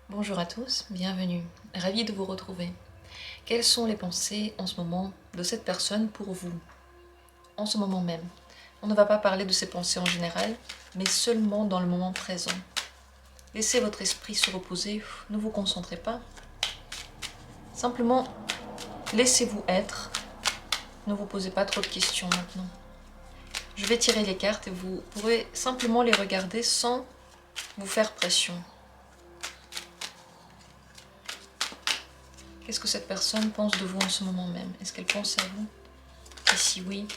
Bonjour à tous, bienvenue, ravie de vous retrouver. Quelles sont les pensées en ce moment de cette personne pour vous, en ce moment même? On ne va pas parler de ses pensées en général, mais seulement dans le moment présent. Laissez votre esprit se reposer, ne vous concentrez pas. Simplement, laissez-vous être, ne vous posez pas trop de questions maintenant. Je vais tirer les cartes et vous pourrez simplement les regarder sans vous faire pression. Qu'est-ce que cette personne pense de vous en ce moment même? Est-ce qu'elle pense à vous? Et si oui,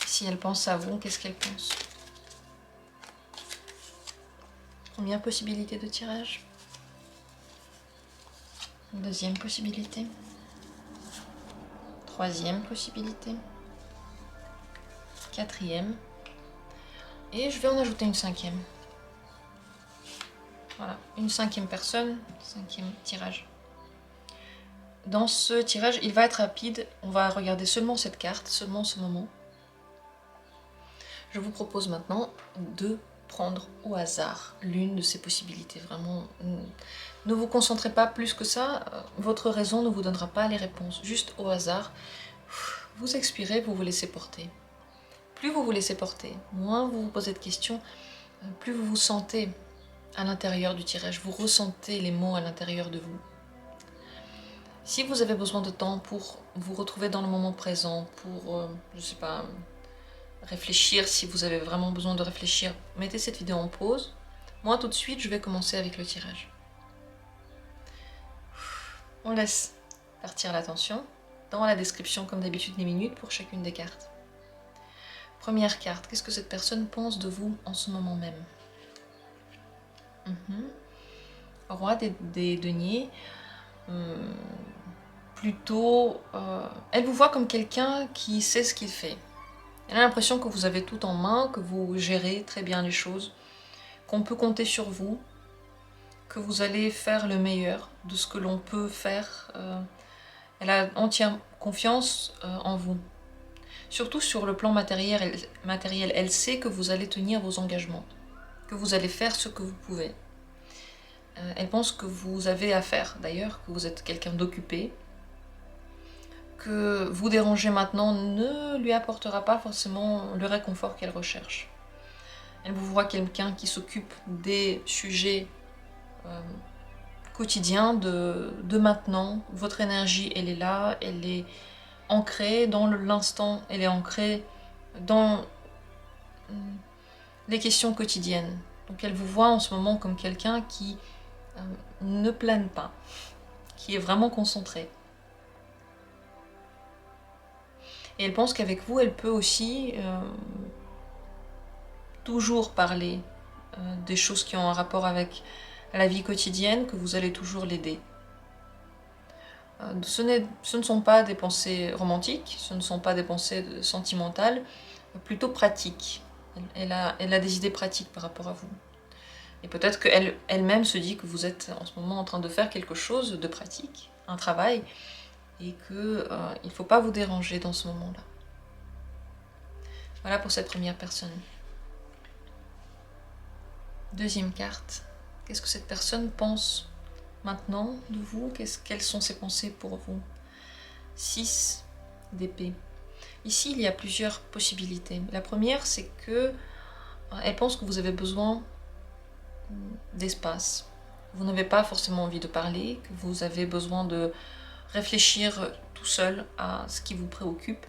si elle pense à vous, qu'est-ce qu'elle pense? Première possibilité de tirage. Deuxième possibilité. Troisième possibilité. Quatrième. Et je vais en ajouter une cinquième. Voilà, une cinquième personne, cinquième tirage. Dans ce tirage, il va être rapide. On va regarder seulement cette carte, seulement ce moment. Je vous propose maintenant de prendre au hasard l'une de ces possibilités. Vraiment, ne vous concentrez pas plus que ça. Votre raison ne vous donnera pas les réponses. Juste au hasard, vous expirez, vous vous laissez porter. Plus vous vous laissez porter, moins vous vous posez de questions, plus vous vous sentez à l'intérieur du tirage, vous ressentez les mots à l'intérieur de vous. Si vous avez besoin de temps pour vous retrouver dans le moment présent, pour, je sais pas, réfléchir, si vous avez vraiment besoin de réfléchir, mettez cette vidéo en pause. Moi, tout de suite, je vais commencer avec le tirage. On laisse partir l'attention. Dans la description, comme d'habitude, les minutes pour chacune des cartes. Première carte, qu'est-ce que cette personne pense de vous en ce moment même? Roi des deniers. Plutôt, elle vous voit comme quelqu'un qui sait ce qu'il fait. Elle a l'impression que vous avez tout en main, que vous gérez très bien les choses, qu'on peut compter sur vous, que vous allez faire le meilleur de ce que l'on peut faire. Elle a entière confiance en vous. Surtout sur le plan matériel, elle sait que vous allez tenir vos engagements, que vous allez faire ce que vous pouvez. Elle pense que vous avez à faire, d'ailleurs, que vous êtes quelqu'un d'occupé, que vous déranger maintenant ne lui apportera pas forcément le réconfort qu'elle recherche. Elle vous voit quelqu'un qui s'occupe des sujets quotidiens de maintenant. Votre énergie, elle est là, elle est ancrée dans l'instant, elle est ancrée dans les questions quotidiennes. Donc elle vous voit en ce moment comme quelqu'un qui ne plane pas, qui est vraiment concentré. Et elle pense qu'avec vous, elle peut aussi toujours parler des choses qui ont un rapport avec la vie quotidienne, que vous allez toujours l'aider. Ce ne sont pas des pensées romantiques, ce ne sont pas des pensées sentimentales, plutôt pratiques. Elle a des idées pratiques par rapport à vous. Et peut-être qu'elle-même se dit que vous êtes en ce moment en train de faire quelque chose de pratique, un travail, et qu'il ne faut pas vous déranger dans ce moment-là. Voilà pour cette première personne. Deuxième carte. Qu'est-ce que cette personne pense maintenant de vous? Quelles sont ses pensées pour vous? 6 d'épée. Ici, il y a plusieurs possibilités. La première, c'est que elle pense que vous avez besoin d'espace. Vous n'avez pas forcément envie de parler, que vous avez besoin de réfléchir tout seul à ce qui vous préoccupe.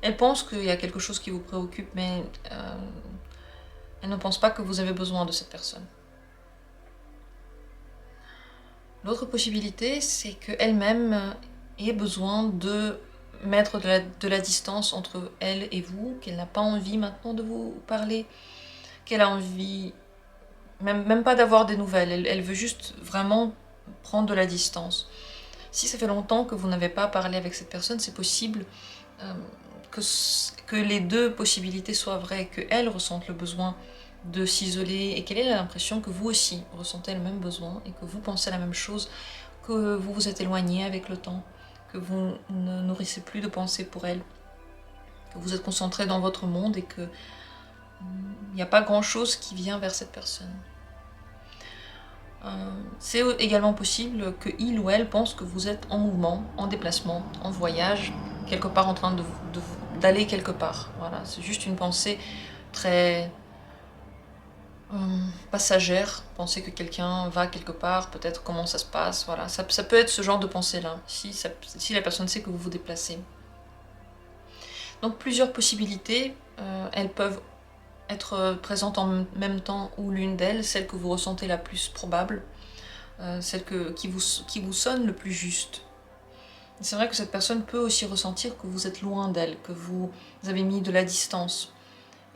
Elle pense qu'il y a quelque chose qui vous préoccupe, mais elle ne pense pas que vous avez besoin de cette personne. L'autre possibilité, c'est qu'elle-même ait besoin de mettre de la distance entre elle et vous, qu'elle n'a pas envie maintenant de vous parler, qu'elle a envie même pas d'avoir des nouvelles, elle veut juste vraiment prendre de la distance. Si ça fait longtemps que vous n'avez pas parlé avec cette personne, c'est possible que les deux possibilités soient vraies, qu'elle ressente le besoin de s'isoler et qu'elle ait l'impression que vous aussi ressentez le même besoin et que vous pensez la même chose, que vous vous êtes éloigné avec le temps, que vous ne nourrissez plus de pensées pour elle, que vous êtes concentré dans votre monde et que Il n'y a pas grand-chose qui vient vers cette personne. C'est également possible que il ou elle pense que vous êtes en mouvement, en déplacement, en voyage, quelque part en train d'aller quelque part. Voilà, c'est juste une pensée très passagère, penser que quelqu'un va quelque part, peut-être comment ça se passe, voilà. Ça peut être ce genre de pensée-là, si la personne sait que vous vous déplacez. Donc plusieurs possibilités, elles peuvent être présentes en même temps ou l'une d'elles, celle que vous ressentez la plus probable, celle qui vous sonne le plus juste. C'est vrai que cette personne peut aussi ressentir que vous êtes loin d'elle, que vous avez mis de la distance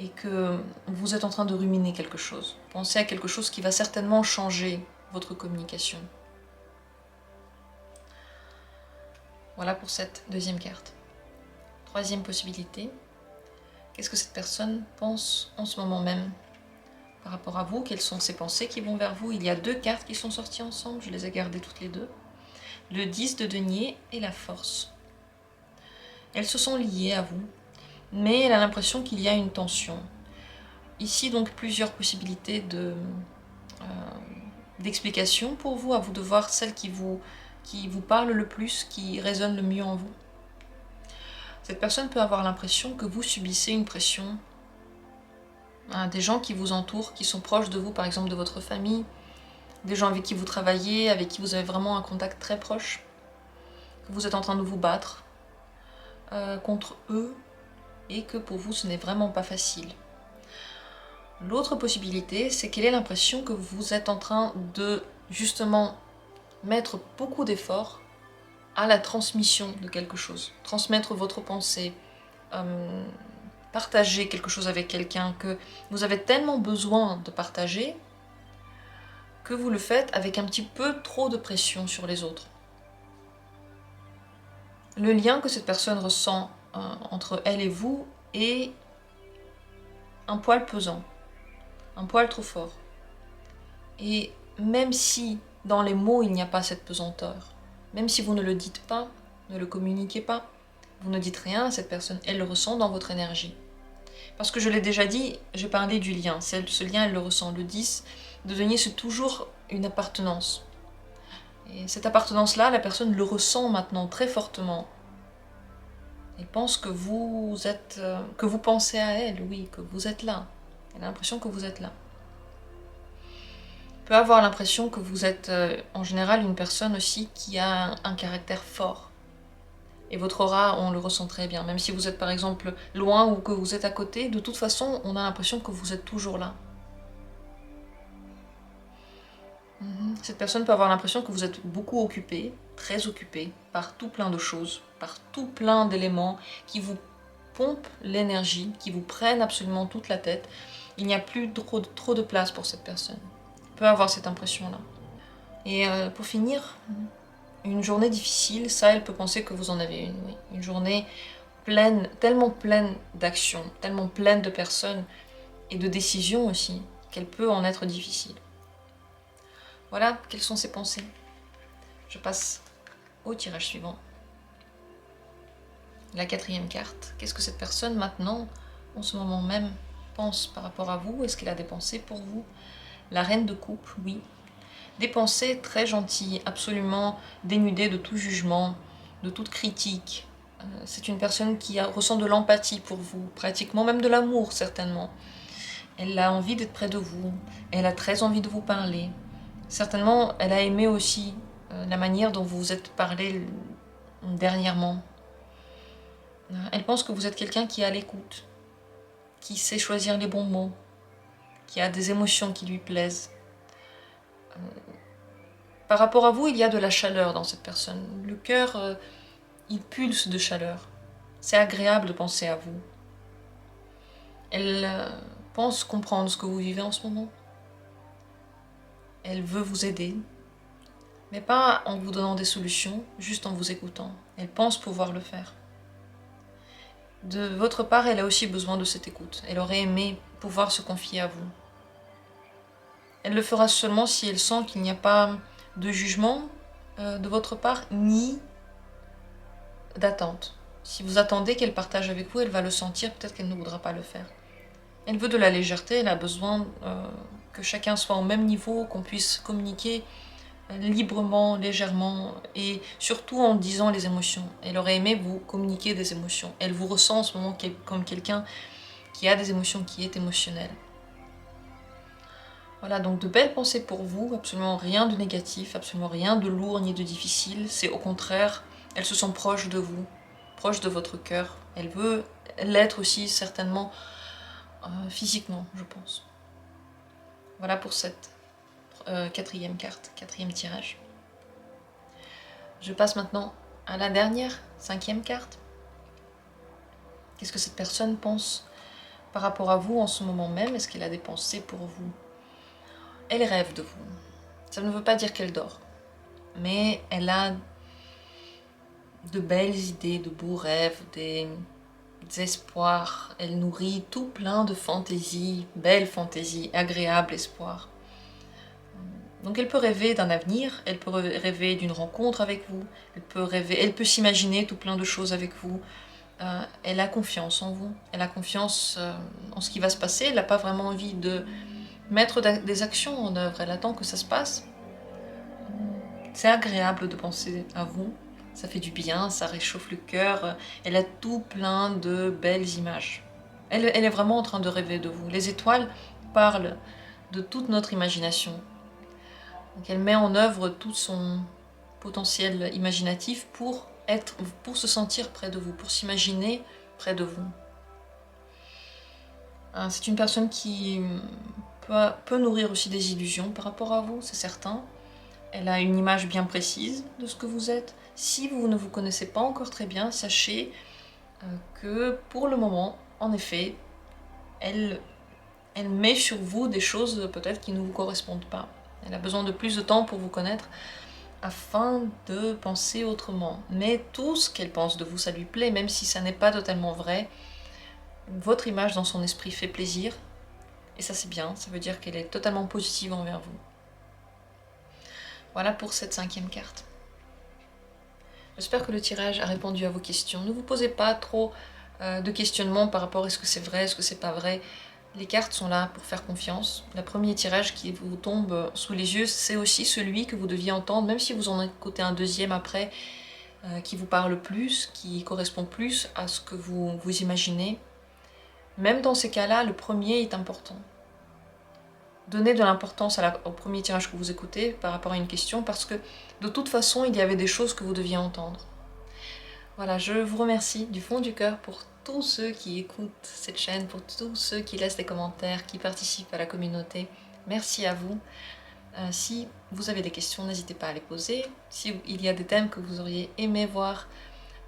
et que vous êtes en train de ruminer quelque chose. Pensez à quelque chose qui va certainement changer votre communication. Voilà pour cette deuxième carte. Troisième possibilité, qu'est-ce que cette personne pense en ce moment même par rapport à vous? Quelles sont ses pensées qui vont vers vous? Il y a deux cartes qui sont sorties ensemble, je les ai gardées toutes les deux. Le 10 de denier et la force. Elles se sont liées à vous, mais elle a l'impression qu'il y a une tension. Ici donc plusieurs possibilités d'explication pour vous, à vous de voir celle qui vous parle le plus, qui résonne le mieux en vous. Cette personne peut avoir l'impression que vous subissez une pression. Des gens qui vous entourent, qui sont proches de vous, par exemple de votre famille, des gens avec qui vous travaillez, avec qui vous avez vraiment un contact très proche, que vous êtes en train de vous battre contre eux, et que pour vous ce n'est vraiment pas facile. L'autre possibilité, c'est qu'elle ait l'impression que vous êtes en train de justement mettre beaucoup d'efforts à la transmission de quelque chose, transmettre votre pensée, partager quelque chose avec quelqu'un que vous avez tellement besoin de partager que vous le faites avec un petit peu trop de pression sur les autres. Le lien que cette personne ressent entre elle et vous est un poil pesant, un poil trop fort. Et même si dans les mots il n'y a pas cette pesanteur, même si vous ne le dites pas, ne le communiquez pas, vous ne dites rien à cette personne, elle le ressent dans votre énergie. Parce que je l'ai déjà dit, j'ai parlé du lien, ce lien elle le ressent. Le 10 de denier, c'est toujours une appartenance. Et cette appartenance-là, la personne le ressent maintenant très fortement. Elle pense que vous pensez à elle, oui, que vous êtes là. Elle a l'impression que vous êtes là. Elle peut avoir l'impression que vous êtes en général une personne aussi qui a un caractère fort. Et votre aura, on le ressent très bien. Même si vous êtes par exemple loin ou que vous êtes à côté, de toute façon, on a l'impression que vous êtes toujours là. Cette personne peut avoir l'impression que vous êtes beaucoup occupé, très occupé, par tout plein de choses, par tout plein d'éléments qui vous pompent l'énergie, qui vous prennent absolument toute la tête. Il n'y a plus trop de place pour cette personne. Elle peut avoir cette impression-là. Et pour finir, une journée difficile, ça, elle peut penser que vous en avez une, oui. Une journée pleine, tellement pleine d'actions, tellement pleine de personnes et de décisions aussi, qu'elle peut en être difficile. Voilà, quelles sont ses pensées. Je passe au tirage suivant. La quatrième carte. Qu'est-ce que cette personne maintenant, en ce moment même, pense par rapport à vous? Est-ce qu'elle a des pensées pour vous? La reine de coupe, oui. Des pensées très gentilles, absolument dénudées de tout jugement, de toute critique. C'est une personne qui ressent de l'empathie pour vous, pratiquement même de l'amour certainement. Elle a envie d'être près de vous, elle a très envie de vous parler. Certainement, elle a aimé aussi la manière dont vous vous êtes parlé dernièrement. Elle pense que vous êtes quelqu'un qui est à l'écoute, qui sait choisir les bons mots, qui a des émotions qui lui plaisent. Par rapport à vous, il y a de la chaleur dans cette personne. Le cœur, il pulse de chaleur. C'est agréable de penser à vous. Elle pense comprendre ce que vous vivez en ce moment. Elle veut vous aider, mais pas en vous donnant des solutions, juste en vous écoutant. Elle pense pouvoir le faire. De votre part, elle a aussi besoin de cette écoute. Elle aurait aimé pouvoir se confier à vous. Elle le fera seulement si elle sent qu'il n'y a pas de jugement de votre part, ni d'attente. Si vous attendez qu'elle partage avec vous, elle va le sentir, peut-être qu'elle ne voudra pas le faire. Elle veut de la légèreté, elle a besoin que chacun soit au même niveau, qu'on puisse communiquer librement, légèrement, et surtout en disant les émotions. Elle aurait aimé vous communiquer des émotions. Elle vous ressent en ce moment comme quelqu'un qui a des émotions, qui est émotionnel. Voilà, donc de belles pensées pour vous, absolument rien de négatif, absolument rien de lourd ni de difficile. C'est au contraire, elle se sent proche de vous, proche de votre cœur. Elle veut l'être aussi certainement physiquement, je pense. Voilà pour cette quatrième carte, quatrième tirage. Je passe maintenant à la dernière, cinquième carte. Qu'est-ce que cette personne pense par rapport à vous en ce moment même? Est-ce qu'elle a des pensées pour vous? Elle rêve de vous. Ça ne veut pas dire qu'elle dort, mais elle a de belles idées, de beaux rêves, des espoirs. Elle nourrit tout plein de fantaisies, belles fantaisies, agréables espoirs. Donc elle peut rêver d'un avenir, elle peut rêver d'une rencontre avec vous, elle peut s'imaginer tout plein de choses avec vous. Elle a confiance en vous, elle a confiance en ce qui va se passer, elle n'a pas vraiment envie de mettre des actions en œuvre, elle attend que ça se passe. C'est agréable de penser à vous, ça fait du bien, ça réchauffe le cœur, elle a tout plein de belles images. Elle est vraiment en train de rêver de vous. Les étoiles parlent de toute notre imagination. Donc elle met en œuvre tout son potentiel imaginatif pour se sentir près de vous, pour s'imaginer près de vous. C'est une personne qui peut nourrir aussi des illusions par rapport à vous, c'est certain. Elle a une image bien précise de ce que vous êtes. Si vous ne vous connaissez pas encore très bien, sachez que pour le moment, en effet, elle met sur vous des choses peut-être qui ne vous correspondent pas. Elle a besoin de plus de temps pour vous connaître afin de penser autrement. Mais tout ce qu'elle pense de vous, ça lui plaît, même si ça n'est pas totalement vrai. Votre image dans son esprit fait plaisir, et ça c'est bien, ça veut dire qu'elle est totalement positive envers vous. Voilà pour cette cinquième carte. J'espère que le tirage a répondu à vos questions. Ne vous posez pas trop de questionnements par rapport à est-ce que c'est vrai, est-ce que c'est pas vrai. Les cartes sont là pour faire confiance. Le premier tirage qui vous tombe sous les yeux, c'est aussi celui que vous deviez entendre, même si vous en écoutez un deuxième après, qui vous parle plus, qui correspond plus à ce que vous imaginez. Même dans ces cas-là, le premier est important. Donnez de l'importance au premier tirage que vous écoutez par rapport à une question, parce que de toute façon, il y avait des choses que vous deviez entendre. Voilà, je vous remercie du fond du cœur pour tous ceux qui écoutent cette chaîne, pour tous ceux qui laissent des commentaires, qui participent à la communauté. Merci à vous. Si vous avez des questions, n'hésitez pas à les poser. S'il y a des thèmes que vous auriez aimé voir,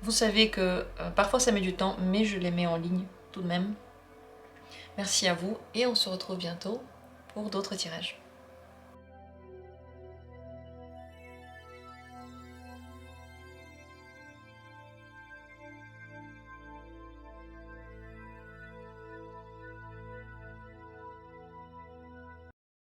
vous savez que parfois ça met du temps, mais je les mets en ligne tout de même. Merci à vous et on se retrouve bientôt pour d'autres tirages.